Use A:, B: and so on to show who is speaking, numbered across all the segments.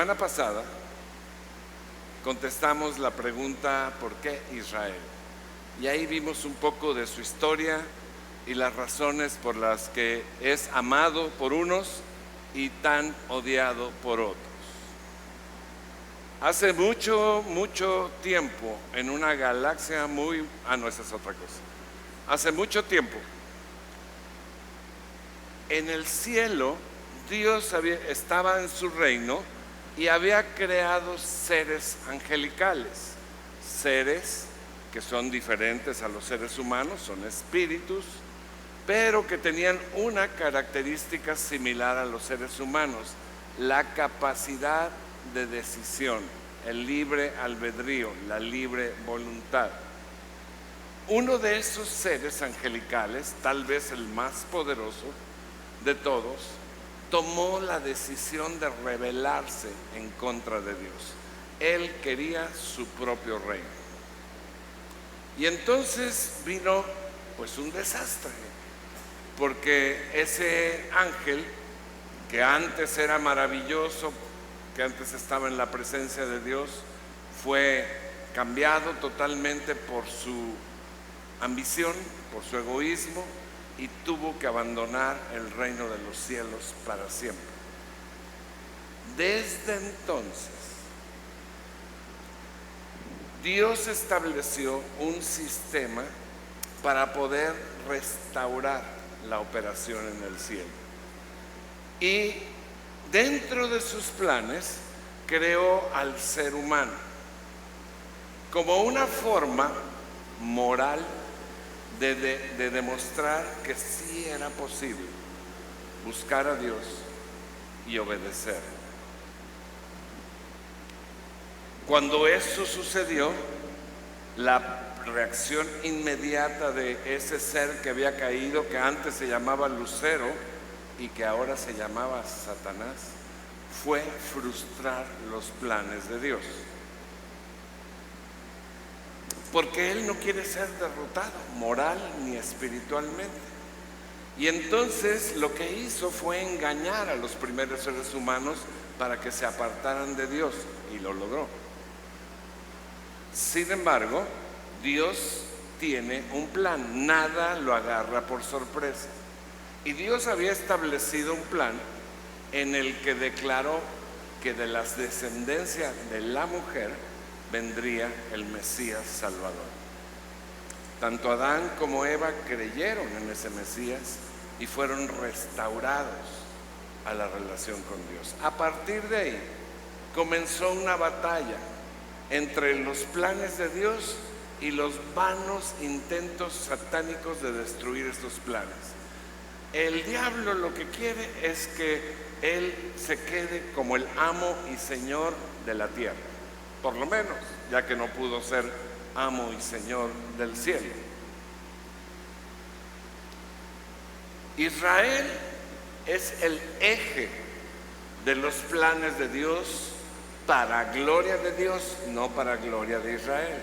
A: semana pasada contestamos la pregunta ¿por qué Israel? Y ahí vimos un poco de su historia y las razones por las que es amado por unos y tan odiado por otros. Hace mucho tiempo, en una galaxia no, esa es otra cosa. Hace mucho tiempo, en el cielo, Dios estaba en su reino y había creado seres angelicales, seres que son diferentes a los seres humanos, son espíritus, pero que tenían una característica similar a los seres humanos: la capacidad de decisión, el libre albedrío, la libre voluntad. Uno de esos seres angelicales, tal vez el más poderoso de todos, tomó la decisión de rebelarse en contra de Dios. Él quería su propio reino. Y entonces vino pues un desastre, porque ese ángel, que antes era maravilloso, que antes estaba en la presencia de Dios, fue cambiado totalmente por su ambición, por su egoísmo, y tuvo que abandonar el reino de los cielos para siempre. Desde entonces, Dios estableció un sistema para poder restaurar la operación en el cielo. Y dentro de sus planes, creó al ser humano como una forma moral de demostrar que sí era posible buscar a Dios y obedecer. Cuando eso sucedió, la reacción inmediata de ese ser que había caído, que antes se llamaba Lucero y que ahora se llamaba Satanás, fue frustrar los planes de Dios. Porque Él no quiere ser derrotado, moral ni espiritualmente. Y entonces lo que hizo fue engañar a los primeros seres humanos para que se apartaran de Dios, y lo logró. Sin embargo, Dios tiene un plan, nada lo agarra por sorpresa. Y Dios había establecido un plan en el que declaró que de las descendencias de la mujer vendría el Mesías Salvador. Tanto Adán como Eva creyeron en ese Mesías y fueron restaurados a la relación con Dios. A partir de ahí comenzó una batalla entre los planes de Dios y los vanos intentos satánicos de destruir estos planes. El diablo lo que quiere es que él se quede como el amo y señor de la tierra, por lo menos, ya que no pudo ser amo y señor del cielo. Israel es el eje de los planes de Dios para gloria de Dios, no para gloria de Israel.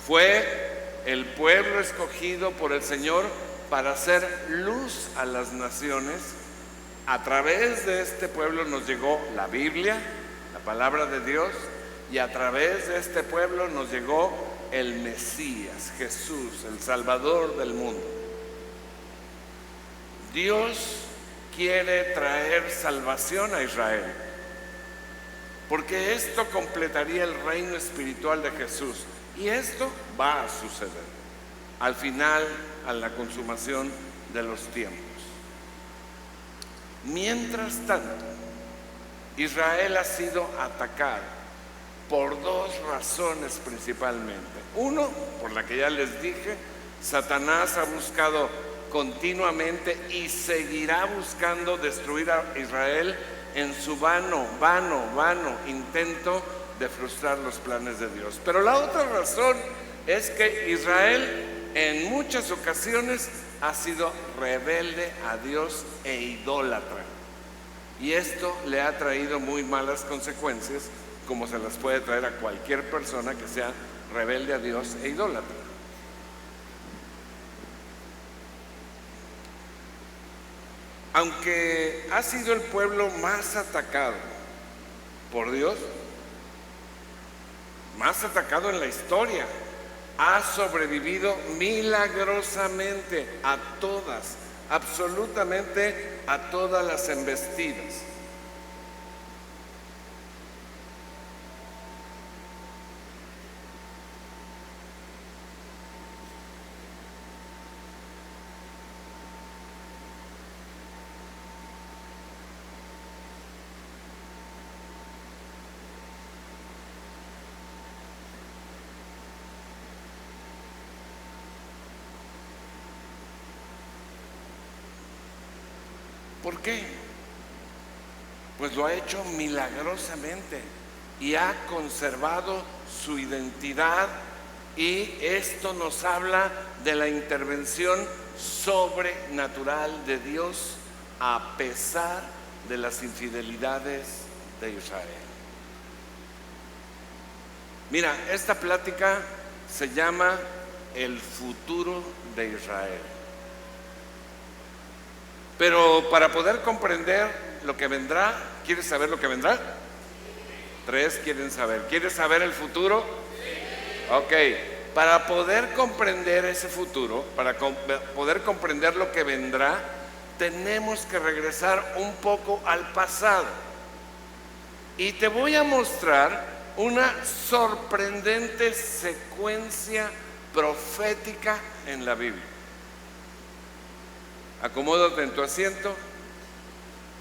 A: Fue el pueblo escogido por el Señor para hacer luz a las naciones. A través de este pueblo nos llegó la Biblia, la palabra de Dios, y a través de este pueblo nos llegó el Mesías, Jesús, el Salvador del mundo. Dios quiere traer salvación a Israel, porque esto completaría el reino espiritual de Jesús, y esto va a suceder al final, a la consumación de los tiempos. Mientras tanto, Israel ha sido atacado por dos razones principalmente. Uno, por la que ya les dije, Satanás ha buscado continuamente y seguirá buscando destruir a Israel en su vano intento de frustrar los planes de Dios. Pero la otra razón es que Israel en muchas ocasiones ha sido rebelde a Dios e idólatra. Y esto le ha traído muy malas consecuencias, como se las puede traer a cualquier persona que sea rebelde a Dios e idólatra. Aunque ha sido el pueblo más atacado por Dios, más atacado en la historia, ha sobrevivido milagrosamente a todas, absolutamente a todas las embestidas. ¿Por qué? Pues lo ha hecho milagrosamente y ha conservado su identidad, y esto nos habla de la intervención sobrenatural de Dios a pesar de las infidelidades de Israel. Mira, esta plática se llama El futuro de Israel. Pero para poder comprender lo que vendrá, ¿quieres saber lo que vendrá? 3 quieren saber. ¿Quieres saber el futuro? Ok. Para poder comprender ese futuro, para poder comprender lo que vendrá, tenemos que regresar un poco al pasado. Y te voy a mostrar una sorprendente secuencia profética en la Biblia. Acomódate en tu asiento,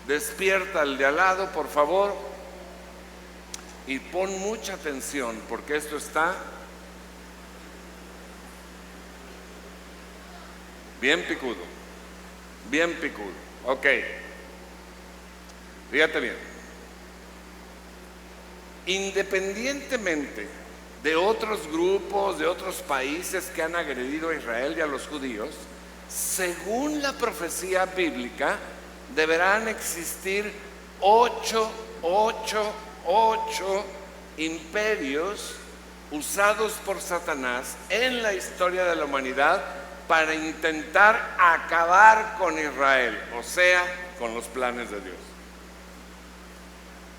A: despierta al de al lado, por favor, y pon mucha atención, porque esto está bien picudo, bien picudo. Ok, fíjate bien. Independientemente de otros grupos, de otros países que han agredido a Israel y a los judíos, según la profecía bíblica, deberán existir 8 imperios usados por Satanás en la historia de la humanidad para intentar acabar con Israel, o sea, con los planes de Dios.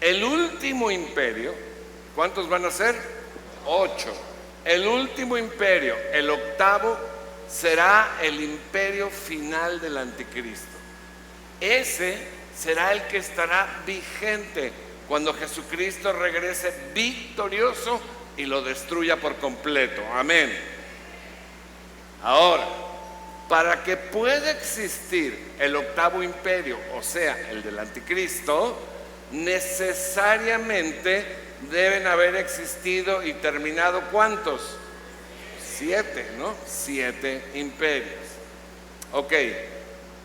A: El último imperio, ¿cuántos van a ser? 8. El último imperio, el octavo, será el imperio final del anticristo. Ese será el que estará vigente cuando Jesucristo regrese victorioso y lo destruya por completo. Amén. Ahora, para que pueda existir el octavo imperio, o sea, el del anticristo, necesariamente deben haber existido y terminado ¿cuántos? 7, ¿no? 7 imperios. Ok,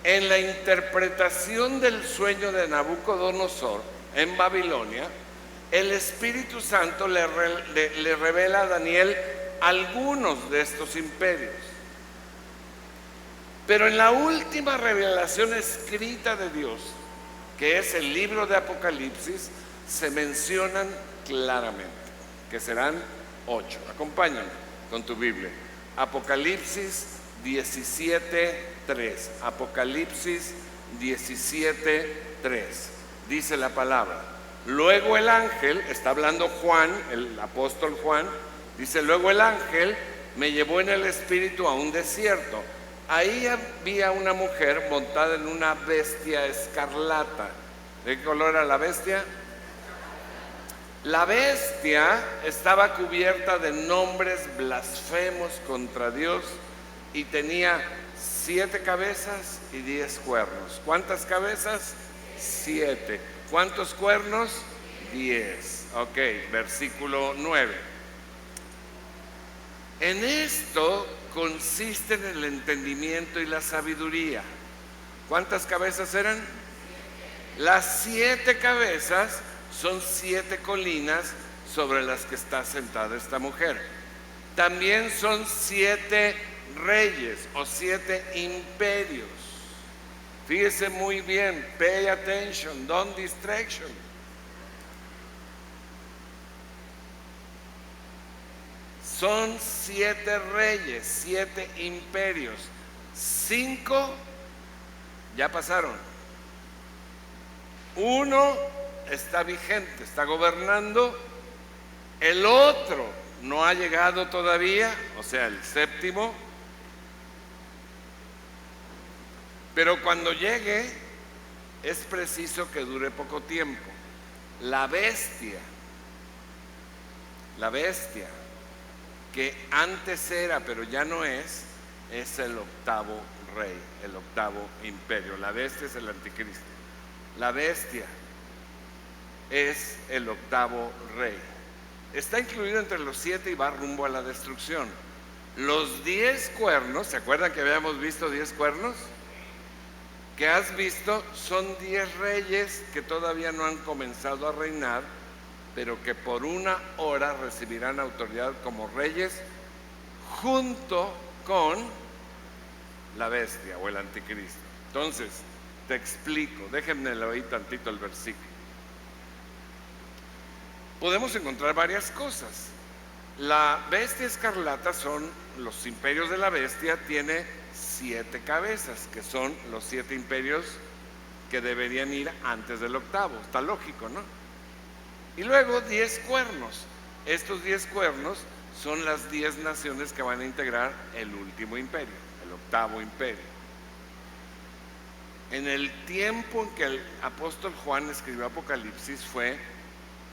A: en la interpretación del sueño de Nabucodonosor en Babilonia, el Espíritu Santo le revela a Daniel algunos de estos imperios. Pero en la última revelación escrita de Dios, que es el libro de Apocalipsis, se mencionan claramente que serán 8. Acompáñame con tu Biblia. Apocalipsis 17:3. Apocalipsis 17:3. Dice la palabra. Luego el ángel, está hablando Juan, el apóstol Juan, dice: luego el ángel me llevó en el espíritu a un desierto. Ahí había una mujer montada en una bestia escarlata. ¿De qué color era la bestia? La bestia estaba cubierta de nombres blasfemos contra Dios y tenía 7 cabezas y 10 cuernos. ¿Cuántas cabezas? 7. ¿Cuántos cuernos? 10. Ok, versículo 9. En esto consisten el entendimiento y la sabiduría. ¿Cuántas cabezas eran? Las 7 cabezas son 7 colinas sobre las que está sentada esta mujer. También son 7 reyes o 7 imperios. Fíjese muy bien, pay attention, don't distraction. Son 7 reyes, 7 imperios. 5 ya pasaron. 1 está vigente, está gobernando, el otro no ha llegado todavía, o sea, el séptimo, pero cuando llegue es preciso que dure poco tiempo. La bestia, que antes era pero ya no es el octavo rey, el octavo imperio. La bestia es el anticristo. La bestia es el octavo rey. Está incluido entre los 7 y va rumbo a la destrucción. Los 10 cuernos, ¿se acuerdan que habíamos visto 10 cuernos? Que has visto son 10 reyes que todavía no han comenzado a reinar, pero que por una hora recibirán autoridad como reyes junto con la bestia o el anticristo. Entonces, te explico, déjenme leer tantito el versículo. Podemos encontrar varias cosas. La bestia escarlata son los imperios de la bestia, tiene 7 cabezas, que son los 7 imperios que deberían ir antes del octavo. Está lógico, ¿no? Y luego 10 cuernos. Estos 10 cuernos son las 10 naciones que van a integrar el último imperio, el octavo imperio. En el tiempo en que el apóstol Juan escribió Apocalipsis fue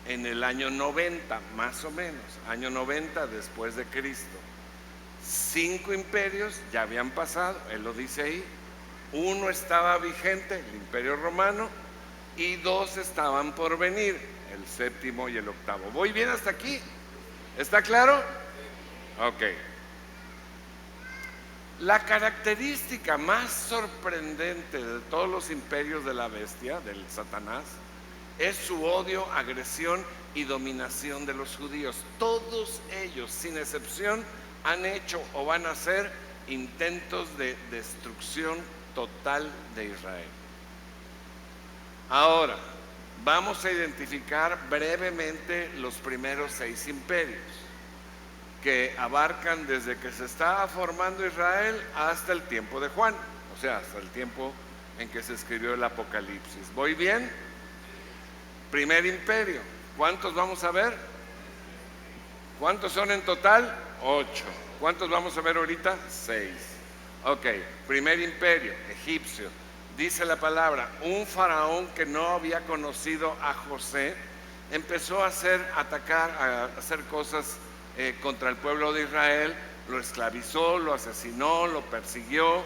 A: en el año 90, más o menos, año 90 después de Cristo. 5 imperios ya habían pasado, él lo dice ahí. 1 estaba vigente, el imperio romano, y 2 estaban por venir, el séptimo y el octavo. ¿Voy bien hasta aquí? ¿Está claro? Ok. La característica más sorprendente de todos los imperios de la bestia, del Satanás, es su odio, agresión y dominación de los judíos. Todos ellos, sin excepción, han hecho o van a hacer intentos de destrucción total de Israel. Ahora, vamos a identificar brevemente los primeros 6 imperios, que abarcan desde que se estaba formando Israel hasta el tiempo de Juan, o sea, hasta el tiempo en que se escribió el Apocalipsis. ¿Voy bien? Primer imperio, ¿cuántos vamos a ver? ¿Cuántos son en total? 8. ¿Cuántos vamos a ver ahorita? 6. Ok, primer imperio, egipcio. Dice la palabra, un faraón que no había conocido a José empezó a atacar, a hacer cosas contra el pueblo de Israel, lo esclavizó, lo asesinó, lo persiguió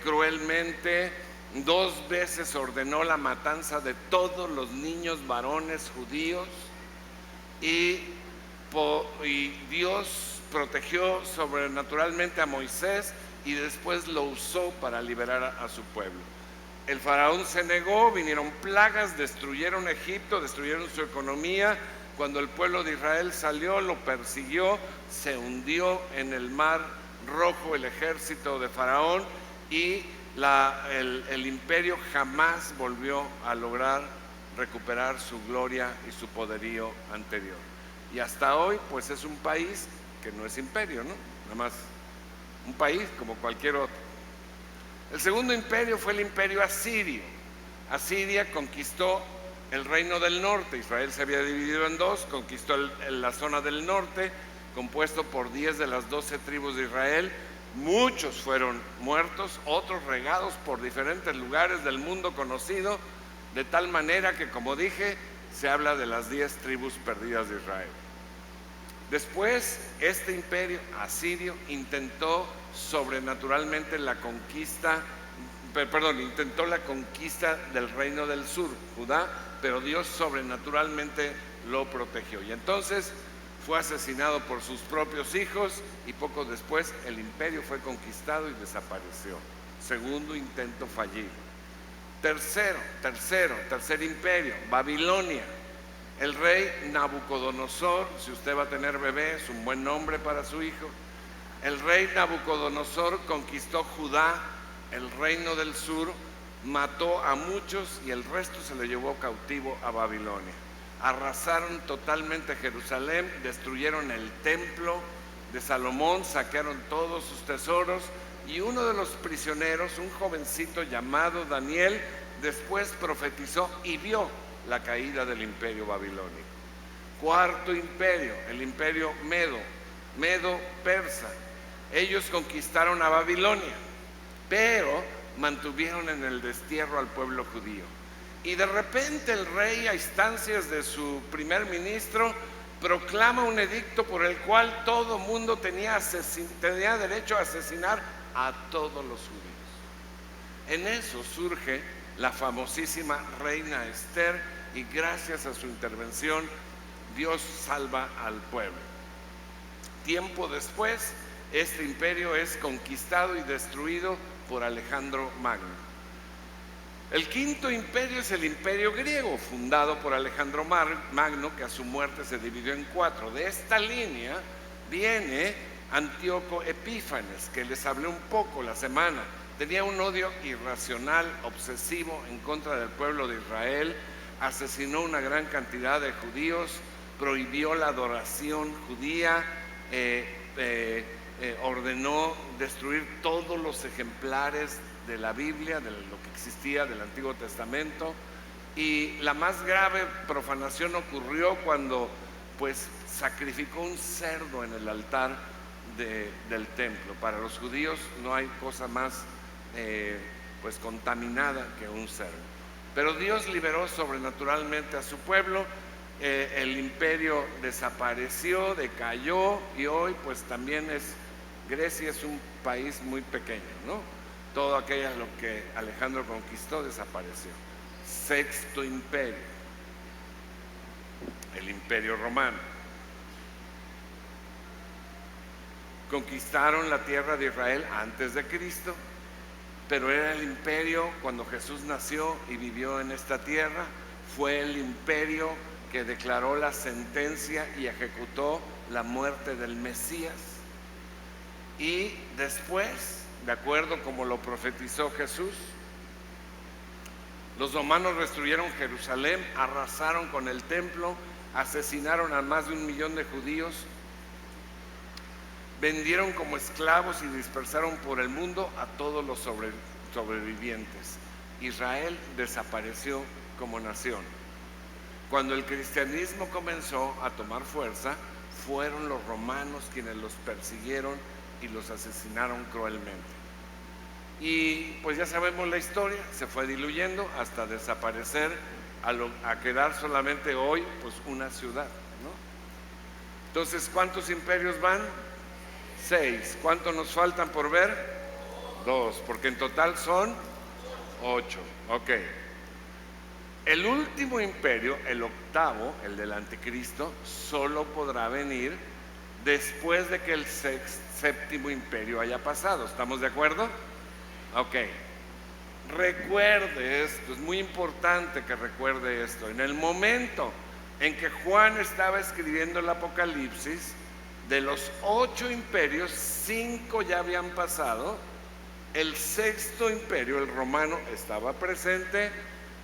A: cruelmente. 2 veces ordenó la matanza de todos los niños varones judíos y Dios protegió sobrenaturalmente a Moisés y después lo usó para liberar a su pueblo. El faraón se negó, vinieron plagas, destruyeron Egipto, destruyeron su economía. Cuando el pueblo de Israel salió, lo persiguió, se hundió en el mar Rojo el ejército de faraón y el imperio jamás volvió a lograr recuperar su gloria y su poderío anterior. Y hasta hoy pues es un país que no es imperio, ¿no? Nada más un país como cualquier otro. El segundo imperio fue el imperio asirio. Asiria conquistó el reino del norte. Israel se había dividido en 2, conquistó la zona del norte, compuesto por 10 de las 12 tribus de Israel. Muchos fueron muertos, otros regados por diferentes lugares del mundo conocido, de tal manera que, como dije, se habla de las 10 tribus perdidas de Israel. Después, este imperio asirio intentó sobrenaturalmente intentó la conquista del reino del sur, Judá, pero Dios sobrenaturalmente lo protegió. Y entonces fue asesinado por sus propios hijos y poco después el imperio fue conquistado y desapareció. Segundo intento fallido. Tercer imperio, Babilonia. El rey Nabucodonosor, si usted va a tener bebé, es un buen nombre para su hijo. El rey Nabucodonosor conquistó Judá, el reino del sur, mató a muchos y el resto se lo llevó cautivo a Babilonia. Arrasaron totalmente Jerusalén, destruyeron el templo de Salomón, saquearon todos sus tesoros y uno de los prisioneros, un jovencito llamado Daniel, después profetizó y vio la caída del imperio babilónico. Cuarto imperio, el imperio medo-persa. Ellos conquistaron a Babilonia, pero mantuvieron en el destierro al pueblo judío. Y de repente el rey, a instancias de su primer ministro, proclama un edicto por el cual todo mundo tenía derecho a asesinar a todos los judíos. En eso surge la famosísima reina Esther, y gracias a su intervención Dios salva al pueblo. Tiempo después, este imperio es conquistado y destruido por Alejandro Magno. El quinto imperio es el imperio griego, fundado por Alejandro Magno, que a su muerte se dividió en 4. De esta línea viene Antíoco Epífanes, que les hablé un poco la semana. Tenía un odio irracional, obsesivo en contra del pueblo de Israel, asesinó una gran cantidad de judíos, prohibió la adoración judía, ordenó destruir todos los ejemplares de la Biblia, de lo que existía del Antiguo Testamento, y la más grave profanación ocurrió cuando sacrificó un cerdo en el altar del templo. Para los judíos no hay cosa más contaminada que un cerdo. Pero Dios liberó sobrenaturalmente a su pueblo. El imperio desapareció, decayó, y hoy también Grecia es un país muy pequeño, ¿no? Todo aquello lo que Alejandro conquistó desapareció. Sexto imperio, el imperio romano. Conquistaron la tierra de Israel antes de Cristo, pero era el imperio cuando Jesús nació y vivió en esta tierra. Fue el imperio que declaró la sentencia y ejecutó la muerte del Mesías. Y después, de acuerdo como lo profetizó Jesús, los romanos destruyeron Jerusalén, arrasaron con el templo, asesinaron a más de 1 millón de judíos, vendieron como esclavos y dispersaron por el mundo a todos los sobrevivientes. Israel desapareció como nación. Cuando el cristianismo comenzó a tomar fuerza, fueron los romanos quienes los persiguieron y los asesinaron cruelmente. Y ya sabemos la historia, se fue diluyendo hasta desaparecer, a quedar solamente hoy una ciudad, ¿no? Entonces, ¿cuántos imperios van? 6. ¿Cuántos nos faltan por ver? 2, porque en total son 8. Ok. El último imperio, el octavo, el del anticristo, solo podrá venir después de que el séptimo imperio haya pasado. ¿Estamos de acuerdo? Ok. Recuerde esto, es muy importante que recuerde esto. En el momento en que Juan estaba escribiendo el Apocalipsis, de los 8 imperios, 5 ya habían pasado. El sexto imperio, el romano, estaba presente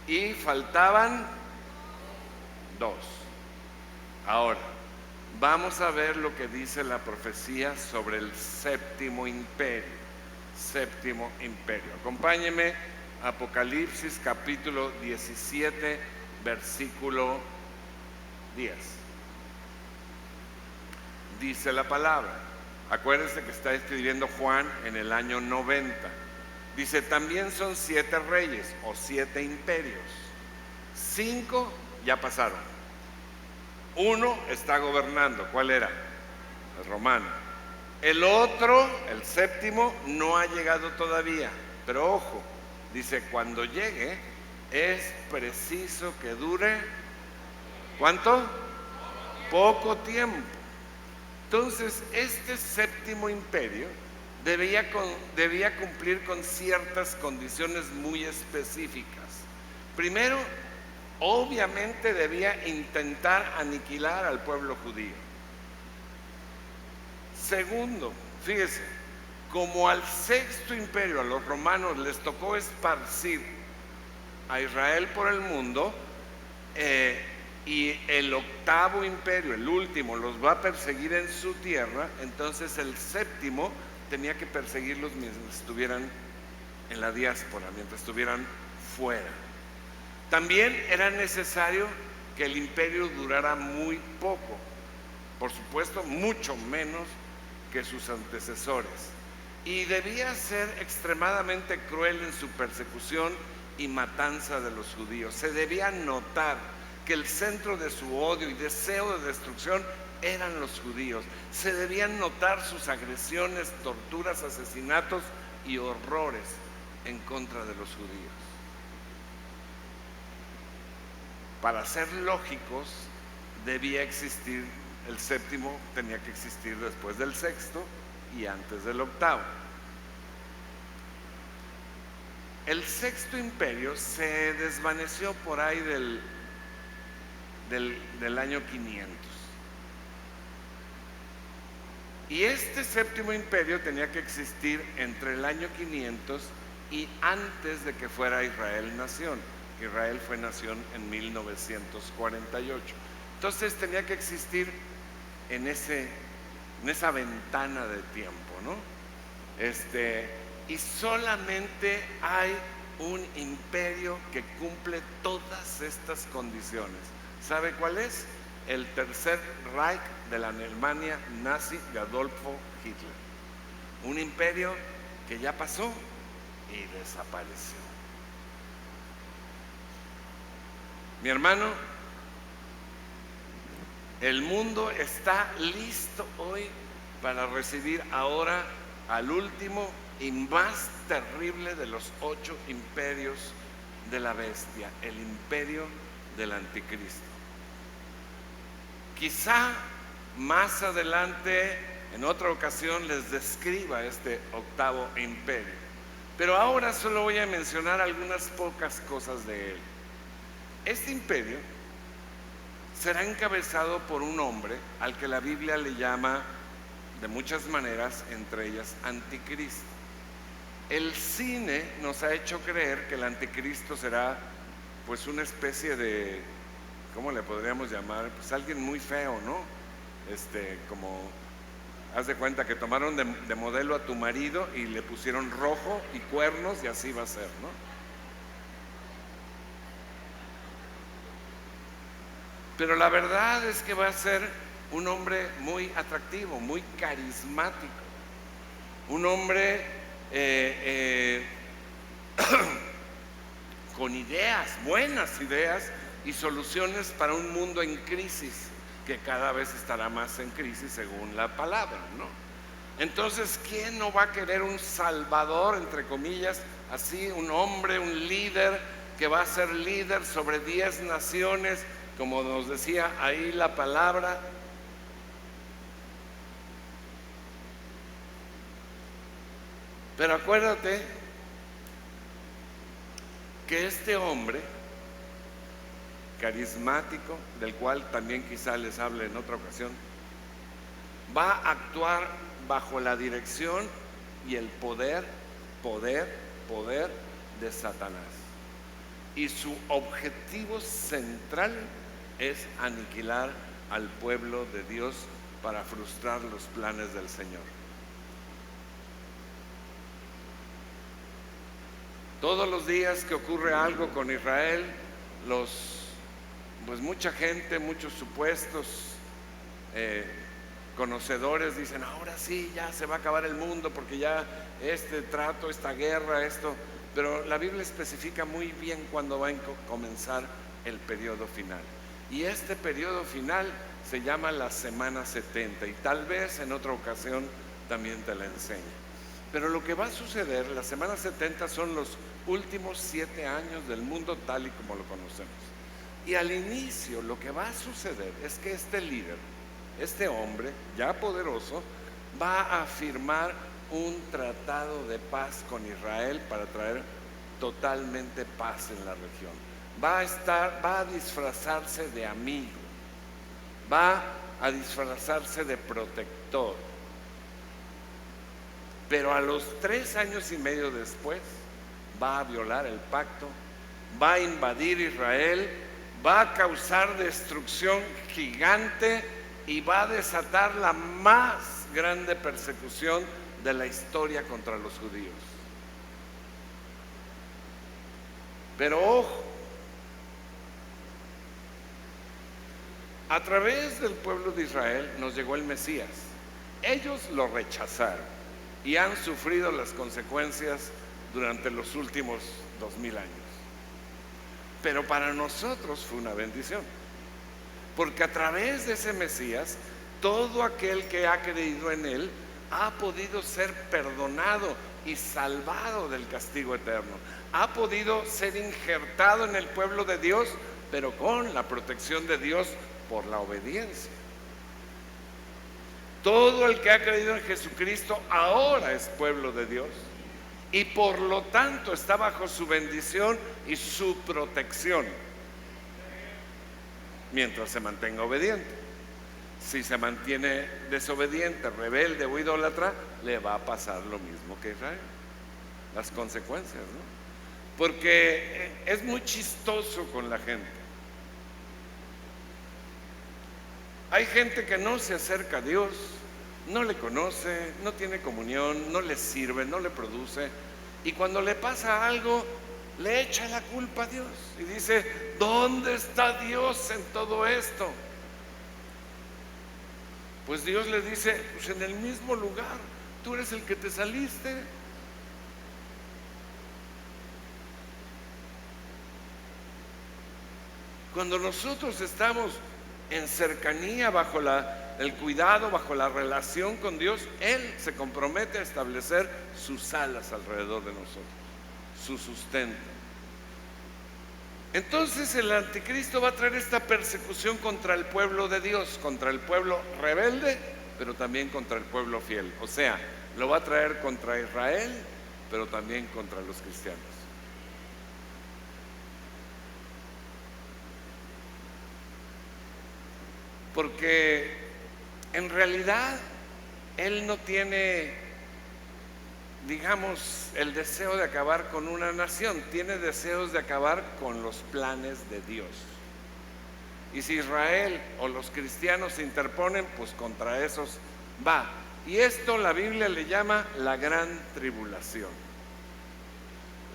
A: y faltaban 2. Ahora, vamos a ver lo que dice la profecía sobre el séptimo imperio. Séptimo imperio. Acompáñeme, Apocalipsis capítulo 17, versículo 10. Dice la palabra. Acuérdense que está escribiendo Juan en el año 90. Dice, también son 7 reyes o 7 imperios. 5 ya pasaron. 1 está gobernando. ¿Cuál era? El romano. El otro, el séptimo, no ha llegado todavía. Pero ojo, dice, cuando llegue es preciso que dure, ¿cuánto? Poco tiempo. Entonces, este séptimo imperio debía cumplir con ciertas condiciones muy específicas. Primero, obviamente debía intentar aniquilar al pueblo judío. Segundo, fíjese, como al sexto imperio, a los romanos les tocó esparcir a Israel por el mundo, y el octavo imperio, el último, los va a perseguir en su tierra, entonces el séptimo tenía que perseguirlos mientras estuvieran en la diáspora, mientras estuvieran fuera. También era necesario que el imperio durara muy poco, por supuesto, mucho menos que sus antecesores. Y debía ser extremadamente cruel en su persecución y matanza de los judíos. Se debía notar que el centro de su odio y deseo de destrucción eran los judíos. Se debían notar sus agresiones, torturas, asesinatos y horrores en contra de los judíos. Para ser lógicos, debía existir el séptimo, tenía que existir después del sexto y antes del octavo. El sexto imperio se desvaneció por ahí del año 500. Y este séptimo imperio tenía que existir entre el año 500 y antes de que fuera Israel nación. Israel fue nación en 1948. Entonces tenía que existir en esa ventana de tiempo, ¿no? Y solamente hay un imperio que cumple todas estas condiciones. ¿Sabe cuál es? El Tercer Reich de la Alemania nazi de Adolfo Hitler. Un imperio que ya pasó y desapareció. Mi hermano, el mundo está listo hoy para recibir ahora al último y más terrible de los 8 imperios de la bestia, el imperio del anticristo. Quizá más adelante, en otra ocasión, les describa este octavo imperio, pero ahora solo voy a mencionar algunas pocas cosas de él. Este imperio será encabezado por un hombre al que la Biblia le llama de muchas maneras, entre ellas anticristo. El cine nos ha hecho creer que el anticristo será pues una especie de, ¿cómo le podríamos llamar? Pues alguien muy feo, ¿no? Como, haz de cuenta que tomaron de modelo a tu marido y le pusieron rojo y cuernos y así va a ser, ¿no? Pero la verdad es que va a ser un hombre muy atractivo, muy carismático, un hombre con ideas, buenas ideas y soluciones para un mundo en crisis, que cada vez estará más en crisis según la palabra, ¿no? Entonces, ¿quién no va a querer un salvador, entre comillas, así, un hombre, un líder que va a ser líder sobre 10 naciones, como nos decía ahí la palabra? Pero acuérdate que este hombre carismático, del cual también quizá les hable en otra ocasión, va a actuar bajo la dirección y el poder de Satanás. Y su objetivo central es aniquilar al pueblo de Dios para frustrar los planes del Señor. Todos los días que ocurre algo con Israel, pues mucha gente, muchos supuestos conocedores dicen, ahora sí, ya se va a acabar el mundo porque ya este trato, esta guerra, esto. Pero la Biblia especifica muy bien cuándo va a comenzar el periodo final. Y este periodo final se llama la semana 70 y tal vez en otra ocasión también te la enseño. Pero lo que va a suceder, la semana 70 son los últimos 7 años del mundo tal y como lo conocemos. Y al inicio lo que va a suceder es que este líder, este hombre ya poderoso, va a firmar un tratado de paz con Israel para traer totalmente paz en la región. Va a disfrazarse de amigo, va a disfrazarse de protector. Pero a los 3 años y medio después va a violar el pacto, va a invadir Israel, va a causar destrucción gigante y va a desatar la más grande persecución de la historia contra los judíos. Pero ojo, A través del pueblo de Israel nos llegó el Mesías. Ellos lo rechazaron y han sufrido las consecuencias durante los últimos 2000 años. Pero para nosotros fue una bendición, porque a través de ese Mesías, todo aquel que ha creído en él ha podido ser perdonado y salvado del castigo eterno. Ha podido ser injertado en el pueblo de Dios, pero con la protección de Dios por la obediencia. Todo el que ha creído en Jesucristo ahora es pueblo de Dios y por lo tanto está bajo su bendición y su protección mientras se mantenga obediente. Si se mantiene desobediente, rebelde o idólatra, le va a pasar lo mismo que Israel, las consecuencias, ¿no? Porque es muy chistoso con la gente. Hay gente que no se acerca a Dios, no le conoce, no tiene comunión, no le sirve, no le produce, y cuando le pasa algo, le echa la culpa a Dios y dice: ¿dónde está Dios en todo esto? Pues Dios le dice: pues en el mismo lugar, tú eres el que te saliste. Cuando nosotros estamos en cercanía, bajo el cuidado, bajo la relación con Dios, Él se compromete a establecer sus alas alrededor de nosotros, su sustento. Entonces el anticristo va a traer esta persecución contra el pueblo de Dios, contra el pueblo rebelde, pero también contra el pueblo fiel. O sea, lo va a traer contra Israel, pero también contra los cristianos. Porque en realidad Él no tiene, digamos, el deseo de acabar con una nación, tiene deseos de acabar con los planes de Dios. Y si Israel o los cristianos se interponen, pues contra esos va. Y esto la Biblia le llama la gran tribulación.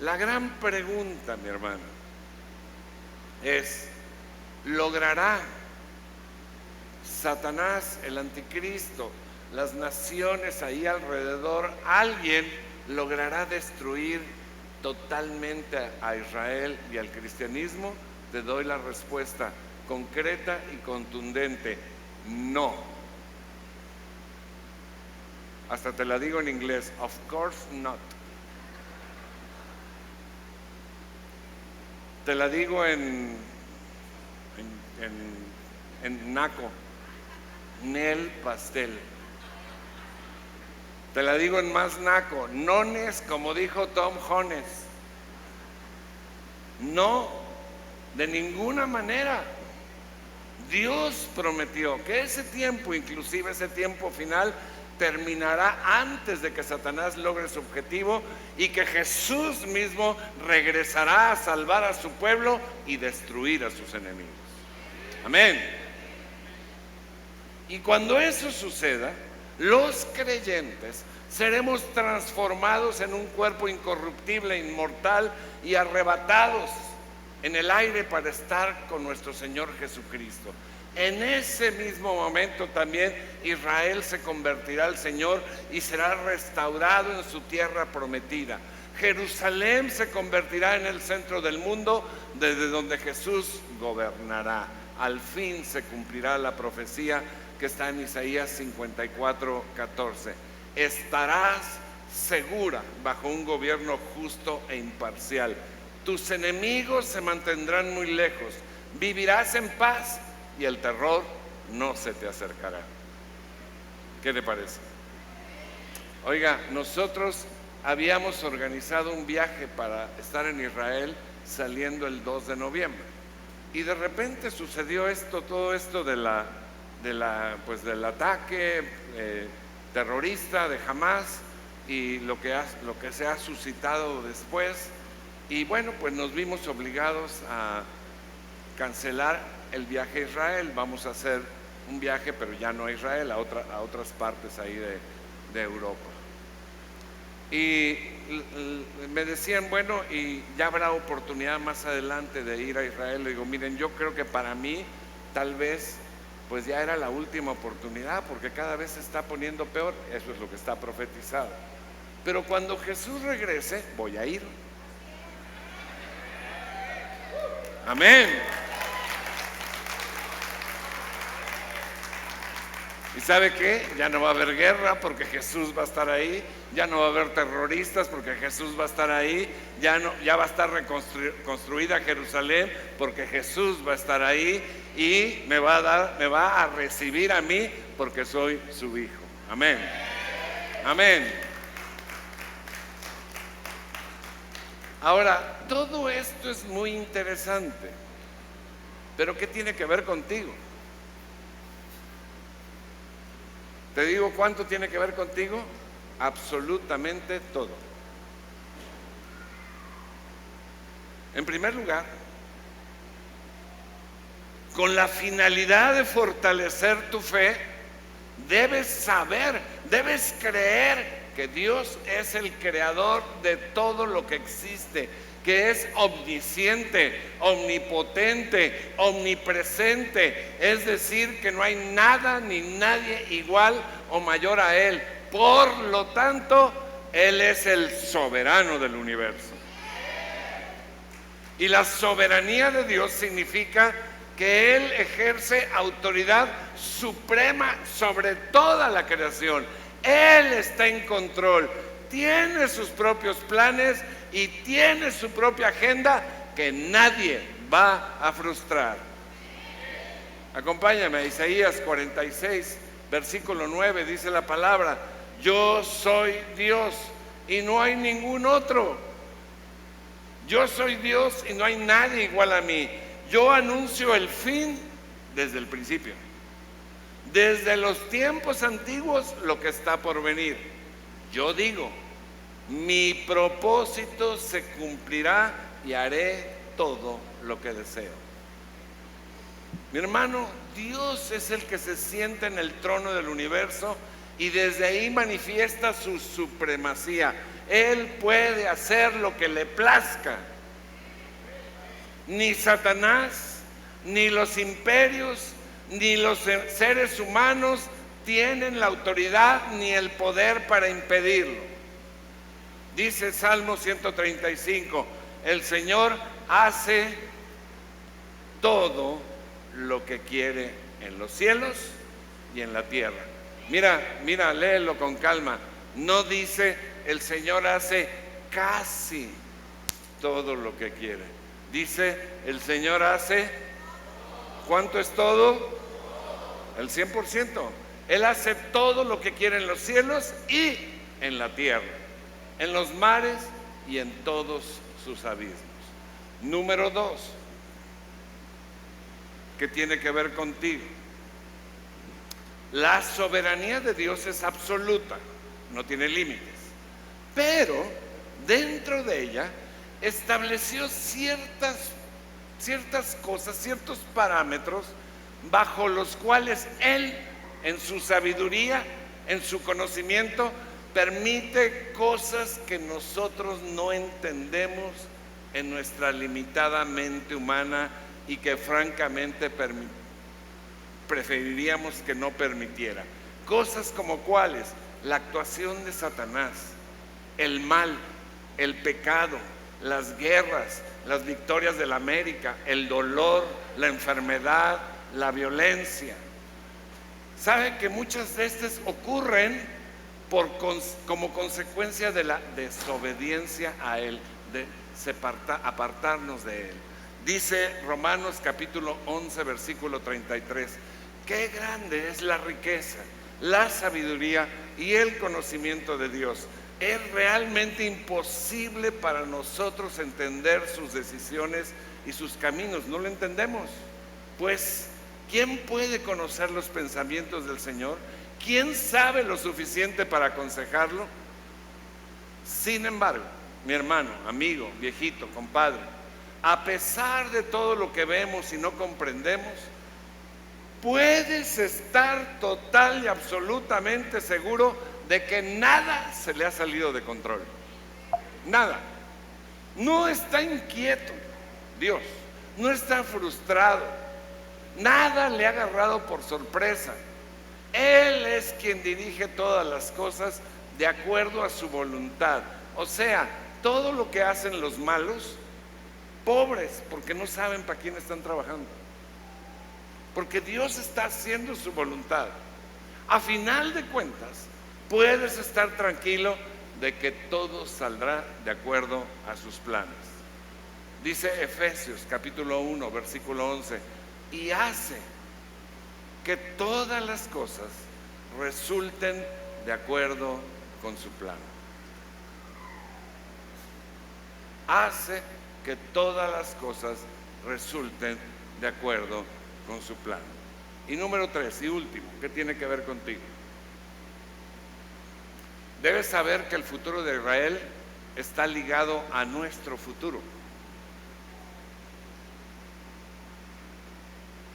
A: La gran pregunta, mi hermano, es: ¿logrará Satanás, el anticristo, las naciones ahí alrededor, alguien logrará destruir totalmente a Israel y al cristianismo? Te doy la respuesta concreta y contundente: no. Hasta te la digo en inglés: of course not. Te la digo en naco: nel pastel. Te la digo en más naco: nones, como dijo Tom Jones. No, de ninguna manera. Dios prometió que ese tiempo, inclusive ese tiempo final, terminará antes de que Satanás logre su objetivo, y que Jesús mismo regresará a salvar a su pueblo y destruir a sus enemigos. Amén. Y cuando eso suceda, los creyentes seremos transformados en un cuerpo incorruptible, inmortal, y arrebatados en el aire para estar con nuestro Señor Jesucristo. En ese mismo momento también Israel se convertirá al Señor y será restaurado en su tierra prometida. Jerusalén se convertirá en el centro del mundo, desde donde Jesús gobernará. Al fin se cumplirá la profecía que está en Isaías 54:14. Estarás segura bajo un gobierno justo e imparcial. Tus enemigos se mantendrán muy lejos. Vivirás en paz y el terror no se te acercará. ¿Qué te parece? Oiga, nosotros habíamos organizado un viaje para estar en Israel saliendo el 2 de noviembre. Y de repente sucedió todo esto del ataque terrorista de Hamás y lo que se ha suscitado después. Y bueno, pues nos vimos obligados a cancelar el viaje a Israel. Vamos a hacer un viaje, pero ya no a Israel, a otras partes ahí de Europa. Y me decían: bueno, y ya habrá oportunidad más adelante de ir a Israel. Le digo: miren, yo creo que para mí tal vez pues ya era la última oportunidad, porque cada vez se está poniendo peor. Eso es lo que está profetizado. Pero cuando Jesús regrese, voy a ir. Amén. ¿Y sabe qué? Ya no va a haber guerra porque Jesús va a estar ahí. Ya no va a haber terroristas porque Jesús va a estar ahí. Ya va a estar reconstruida Jerusalén porque Jesús va a estar ahí. Y me va a recibir a mí porque soy su hijo. Amén. Amén. Ahora, todo esto es muy interesante. Pero ¿qué tiene que ver contigo? Te digo cuánto tiene que ver contigo. Absolutamente todo. En primer lugar, con la finalidad de fortalecer tu fe, debes saber, debes creer que Dios es el creador de todo lo que existe, que es omnisciente, omnipotente, omnipresente, es decir, que no hay nada ni nadie igual o mayor a Él. Por lo tanto, Él es el soberano del universo. Y la soberanía de Dios significa que Él ejerce autoridad suprema sobre toda la creación. Él está en control, tiene sus propios planes y tiene su propia agenda que nadie va a frustrar. Acompáñame a Isaías 46, versículo 9, dice la palabra: yo soy Dios y no hay ningún otro. Yo soy Dios y no hay nadie igual a mí. Yo anuncio el fin desde el principio, desde los tiempos antiguos, lo que está por venir. Yo digo, mi propósito se cumplirá y haré todo lo que deseo. Mi hermano, Dios es el que se sienta en el trono del universo y desde ahí manifiesta su supremacía. Él puede hacer lo que le plazca. Ni Satanás, ni los imperios, ni los seres humanos tienen la autoridad ni el poder para impedirlo. Dice Salmo 135, el Señor hace todo lo que quiere en los cielos y en la tierra. Mira, léelo con calma. No dice el Señor hace casi todo lo que quiere. Dice el Señor hace, ¿cuánto es todo? El 100%. Él hace todo lo que quiere en los cielos y en la tierra, en los mares y en todos sus abismos. Número 2, que tiene que ver contigo. La soberanía de Dios es absoluta, no tiene límites, pero dentro de ella estableció ciertas cosas, ciertos parámetros bajo los cuales Él, en su sabiduría, en su conocimiento, permite cosas que nosotros no entendemos en nuestra limitada mente humana y que francamente preferiríamos que no permitiera. Cosas como cuáles: la actuación de Satanás, el mal, el pecado, las guerras, las victorias de la América, el dolor, la enfermedad, la violencia. ¿Sabe que muchas de estas ocurren como consecuencia de la desobediencia a Él, de apartarnos de Él? Dice Romanos capítulo 11, versículo 33, qué grande es la riqueza, la sabiduría y el conocimiento de Dios. Es realmente imposible para nosotros entender sus decisiones y sus caminos. No lo entendemos. Pues, ¿quién puede conocer los pensamientos del Señor? ¿Quién sabe lo suficiente para aconsejarlo? Sin embargo, mi hermano, amigo, viejito, compadre, a pesar de todo lo que vemos y no comprendemos, puedes estar total y absolutamente seguro de que nada se le ha salido de control. Nada. No está inquieto Dios, no está frustrado, Nada le ha agarrado por sorpresa. Él es quien dirige todas las cosas de acuerdo a su voluntad. O sea, todo lo que hacen los malos, pobres, porque no saben para quién están trabajando. Porque Dios está haciendo su voluntad. A final de cuentas, puedes estar tranquilo de que todo saldrá de acuerdo a sus planes. Dice Efesios capítulo 1, versículo 11, y hace que todas las cosas resulten de acuerdo con su plan. Hace que todas las cosas resulten de acuerdo con su plan. Y número 3 y último, ¿qué tiene que ver contigo? Debes saber que el futuro de Israel está ligado a nuestro futuro.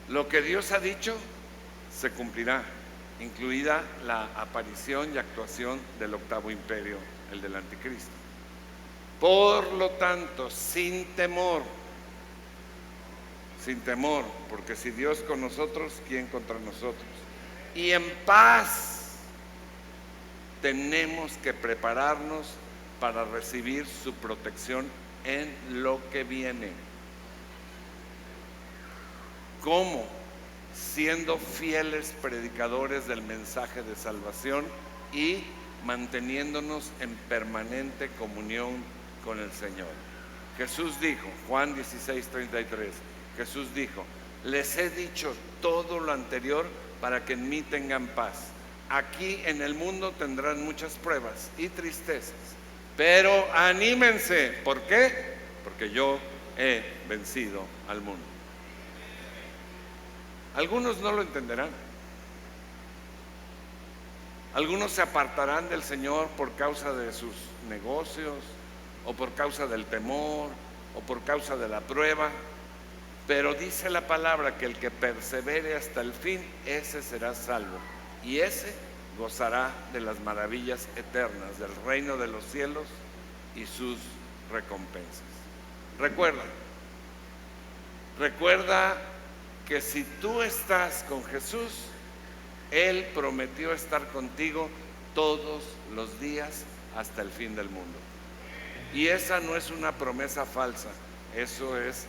A: Lo que Dios ha dicho se cumplirá, incluida la aparición y actuación del octavo imperio, el del anticristo. Por lo tanto, sin temor, porque si Dios con nosotros, ¿quién contra nosotros? Y en paz, tenemos que prepararnos para recibir su protección en lo que viene. ¿Cómo? Siendo fieles predicadores del mensaje de salvación y manteniéndonos en permanente comunión con el Señor. Jesús dijo, Juan 16:33, Jesús dijo, les he dicho todo lo anterior para que en mí tengan paz. Aquí en el mundo tendrán muchas pruebas y tristezas, pero anímense. ¿Por qué? Porque yo he vencido al mundo. Algunos no lo entenderán. Algunos se apartarán del Señor por causa de sus negocios, o por causa del temor, o por causa de la prueba. Pero dice la palabra que el que persevere hasta el fin, ese será salvo. Y ese gozará de las maravillas eternas del reino de los cielos y sus recompensas. Recuerda que si tú estás con Jesús, Él prometió estar contigo todos los días hasta el fin del mundo. Y esa no es una promesa falsa, eso es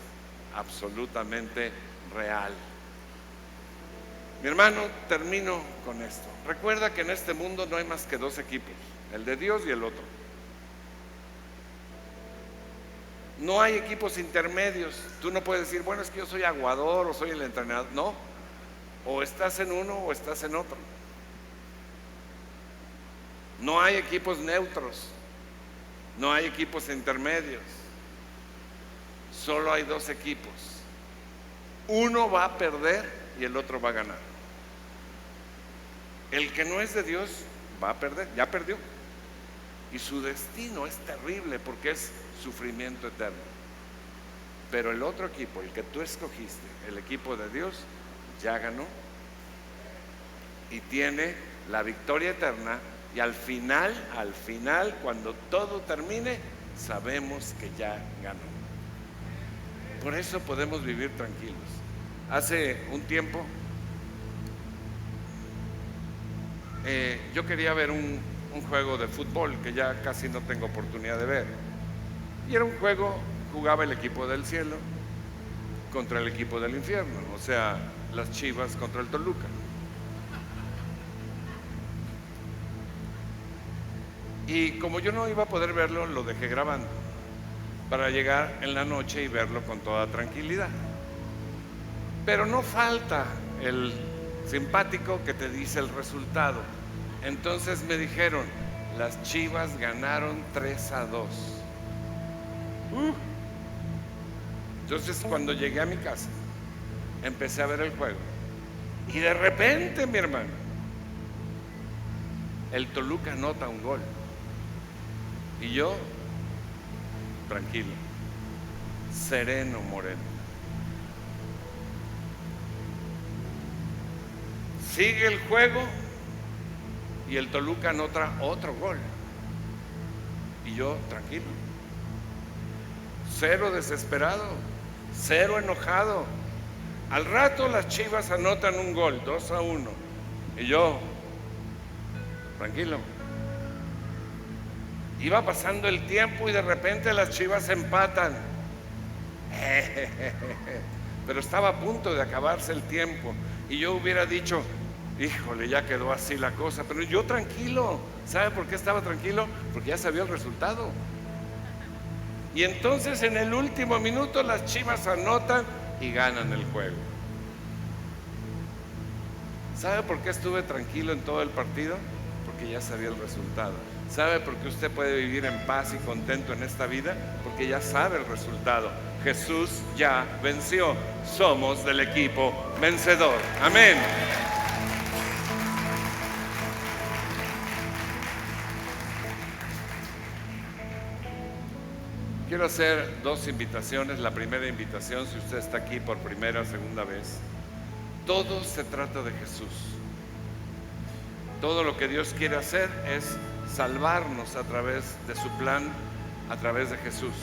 A: absolutamente real. Mi hermano, termino con esto. Recuerda que en este mundo no hay más que dos equipos, el de Dios y el otro. No hay equipos intermedios. Tú no puedes decir, bueno, es que yo soy aguador o soy el entrenador. No, o estás en uno o estás en otro. No hay equipos neutros, no hay equipos intermedios. Solo hay dos equipos. Uno va a perder y el otro va a ganar. El que no es de Dios va a perder, ya perdió. Y su destino es terrible porque es sufrimiento eterno. Pero el otro equipo, el que tú escogiste, el equipo de Dios, ya ganó y tiene la victoria eterna. Y al final, cuando todo termine, sabemos que ya ganó. Por eso podemos vivir tranquilos. Hace un tiempo yo quería ver un juego de fútbol que ya casi no tengo oportunidad de ver. Y era un juego, jugaba el equipo del cielo contra el equipo del infierno, o sea, las Chivas contra el Toluca. Y como yo no iba a poder verlo, lo dejé grabando para llegar en la noche y verlo con toda tranquilidad. Pero no falta el simpático que te dice el resultado. Entonces me dijeron, las Chivas ganaron 3-2. Entonces cuando llegué a mi casa, empecé a ver el juego. Y de repente, mi hermano, el Toluca anota un gol. Y yo, tranquilo, sereno, moreno. Sigue el juego y el Toluca anota otro gol. Y yo, tranquilo, cero desesperado, cero enojado. Al rato las Chivas anotan un gol, 2-1. Y yo, tranquilo. Iba pasando el tiempo y de repente las Chivas empatan. Pero estaba a punto de acabarse el tiempo. Y yo hubiera dicho, híjole, ya quedó así la cosa. Pero yo tranquilo. ¿Sabe por qué estaba tranquilo? Porque ya sabía el resultado. Y entonces en el último minuto las Chivas anotan y ganan el juego. ¿Sabe por qué estuve tranquilo en todo el partido? Porque ya sabía el resultado. ¿Sabe por qué usted puede vivir en paz y contento en esta vida? Porque ya sabe el resultado. Jesús ya venció. Somos del equipo vencedor. Amén. Quiero hacer dos invitaciones. La primera invitación, si usted está aquí por primera o segunda vez, todo se trata de Jesús. Todo lo que Dios quiere hacer es salvarnos a través de su plan, a través de Jesús,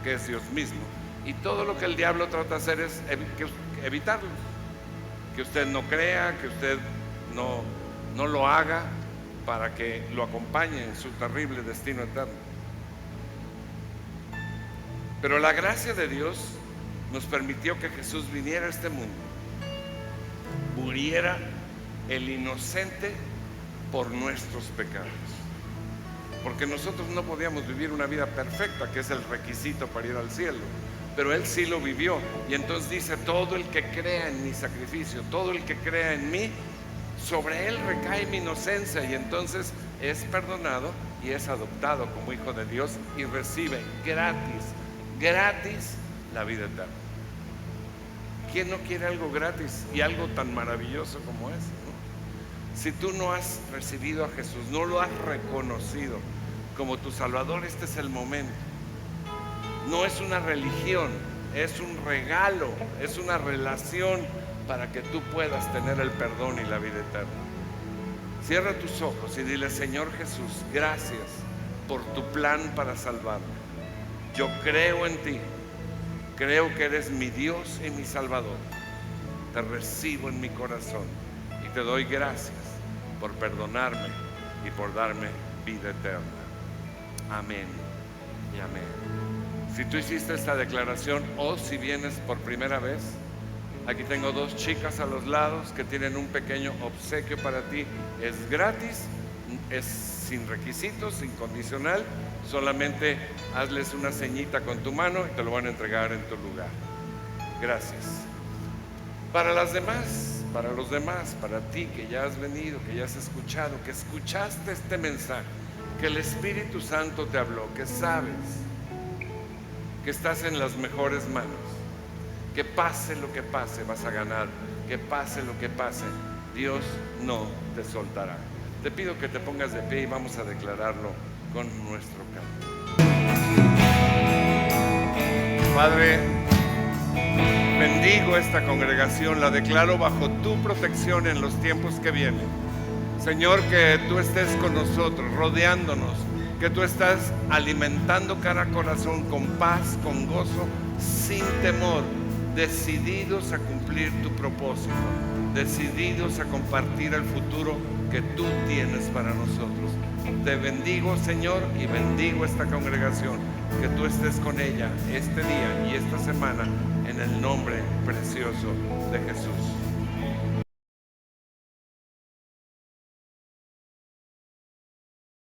A: que es Dios mismo. Y todo lo que el diablo trata de hacer es evitarlo. Que usted no crea, que usted no lo haga, para que lo acompañe en su terrible destino eterno. Pero la gracia de Dios nos permitió que Jesús viniera a este mundo, muriera el inocente por nuestros pecados, porque nosotros no podíamos vivir una vida perfecta, que es el requisito para ir al cielo, pero Él sí lo vivió. Y entonces dice, todo el que crea en mi sacrificio, todo el que crea en mí, sobre Él recae mi inocencia, y entonces es perdonado y es adoptado como hijo de Dios y recibe gratis la vida eterna. ¿Quién no quiere algo gratis y algo tan maravilloso como ese, ¿no? Si tú no has recibido a Jesús, no lo has reconocido como tu Salvador, este es el momento. No es una religión, es un regalo, es una relación para que tú puedas tener el perdón y la vida eterna. Cierra tus ojos y dile, Señor Jesús, gracias por tu plan para salvarme. Yo creo en ti, creo que eres mi Dios y mi Salvador. Te recibo en mi corazón y te doy gracias por perdonarme y por darme vida eterna. Amén y amén. Si tú hiciste esta declaración o si vienes por primera vez, aquí tengo dos chicas a los lados que tienen un pequeño obsequio para ti. Es gratis, es sin requisitos, sin condicional. Solamente hazles una ceñita con tu mano y te lo van a entregar en tu lugar. Gracias. Para los demás, para ti que ya has venido, que ya has escuchado, que escuchaste este mensaje, que el Espíritu Santo te habló, que sabes que estás en las mejores manos, que pase lo que pase vas a ganar, que pase lo que pase, Dios no te soltará. Te pido que te pongas de pie y vamos a declararlo con nuestro canto. Padre, bendigo esta congregación, la declaro bajo tu protección en los tiempos que vienen. Señor, que tú estés con nosotros, rodeándonos, que tú estás alimentando cada corazón con paz, con gozo, sin temor, decididos a cumplir tu propósito, decididos a compartir el futuro que tú tienes para nosotros. Te bendigo, Señor, y bendigo esta congregación, que tú estés con ella este día y esta semana, en el nombre precioso de Jesús.